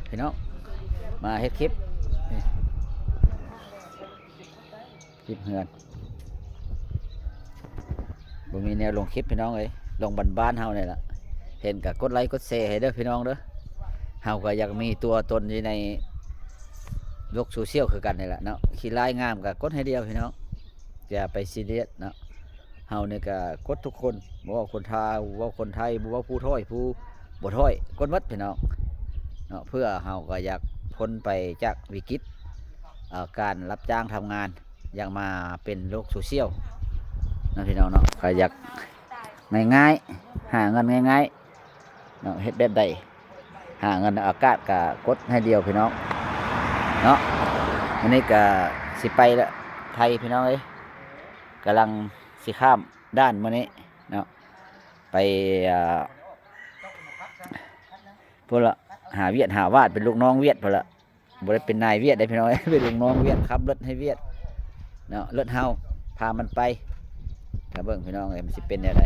พี่น้องมาเฮ็ดคลิปเฮือนบ่มีแนวลงคลิปพี่น้องเอ้ยลงบ้านๆเฮานี่ล่ะเห็นก็กดไลค์กดแชร์ให้เด้อพี่น้องเด้อเฮาก็อยากมีตัวตนอยู่ในโลกโซเชียลคือกันนี่แหละเนาะขี้ร้ายงามก็กดให้เดียวพี่น้องอย่าไปซีเรียสเนาะเฮานี่ก็กดทุกคนบ่ว่าคนไทยบ่ว่าคนไทยบ่ว่าผู้ถ้อยผู้บ่ถ้อยกดหมดพี่น้องเนาะเพื่อเฮาก็อยากพ้นไปจากวิกฤตการรับจ้างทำงานอยากมาเป็นโลกโซเชียลนะพี่น้องเนาะก็อยากง่ายๆหาเงินง่ายๆเนาะเฮ็ดแบบใดหาเงินอากาศก็กดให้เดียวพี่น้องเนาะอันนี้ก็สิไปละไทยพี่น้องเอ้ยกำลังสิข้ามด้านมื้อนี้เนาะไปพวกละหาเวียดหาวาดเป็นลูกน้องเวียดพวกละบ่ได้เป็นนายเวียดได้พี่น้องเอ้ยเป็นลูกน้องเวียดขับรถให้เวียดเนาะรถเฮาพามันไปถ้าเบิ่งพี่น้องเอ้ยมันสิเป็นแนวใด